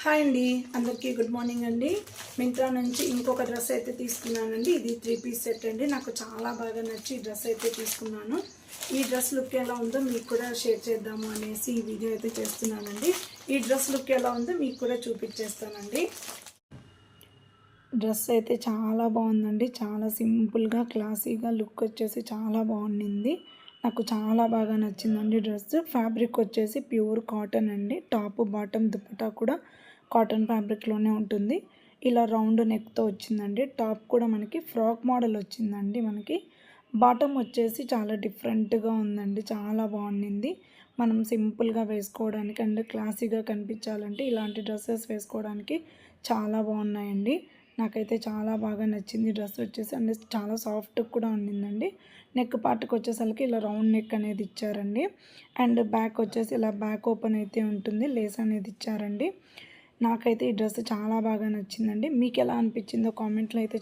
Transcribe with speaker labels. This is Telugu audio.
Speaker 1: హాయ్ అండి, అందరికీ గుడ్ మార్నింగ్ అండి. మింత్రా నుంచి ఇంకొక డ్రెస్ అయితే తీసుకున్నానండి. ఇది 3 పీస్ సెట్ అండి. నాకు చాలా బాగా నచ్చి ఈ డ్రెస్ అయితే తీసుకున్నాను. ఈ డ్రెస్ లుక్ ఎలా ఉందో మీకు కూడా షేర్ చేద్దాము అనేసి ఈ వీడియో అయితే చేస్తున్నానండి. ఈ డ్రెస్ లుక్ ఎలా ఉందో మీకు కూడా చూపించేస్తానండి. డ్రెస్ అయితే చాలా బాగుందండి. చాలా సింపుల్గా క్లాసీగా లుక్ వచ్చేసి చాలా బాగుండింది. నాకు చాలా బాగా నచ్చిందండి డ్రెస్. ఫ్యాబ్రిక్ వచ్చేసి ప్యూర్ కాటన్ అండి. టాప్ బాటమ్ దుపట్టా కూడా కాటన్ ఫ్యాబ్రిక్లోనే ఉంటుంది. ఇలా రౌండ్ నెక్తో వచ్చిందండి. టాప్ కూడా మనకి ఫ్రాక్ మోడల్ వచ్చిందండి. మనకి బాటమ్ వచ్చేసి చాలా డిఫరెంట్గా ఉందండి. చాలా బాగుండింది. మనం సింపుల్గా వేసుకోవడానికి అండ్ క్లాసీగా కనిపించాలంటే ఇలాంటి డ్రెస్సెస్ వేసుకోవడానికి చాలా బాగున్నాయండి. నాకైతే చాలా బాగా నచ్చింది డ్రెస్ వచ్చేసి. అండ్ చాలా సాఫ్ట్ కూడా ఉండిందండి. నెక్ పార్ట్కి వచ్చేసరికి ఇలా రౌండ్ నెక్ అనేది ఇచ్చారండి. అండ్ బ్యాక్ వచ్చేసి ఇలా బ్యాక్ ఓపెన్ అయితే ఉంటుంది. లేస్ అనేది ఇచ్చారండి. నాకైతే ఈ డ్రెస్ చాలా బాగా నచ్చిందండి. మీకు ఎలా అనిపించిందో కామెంట్లో అయితే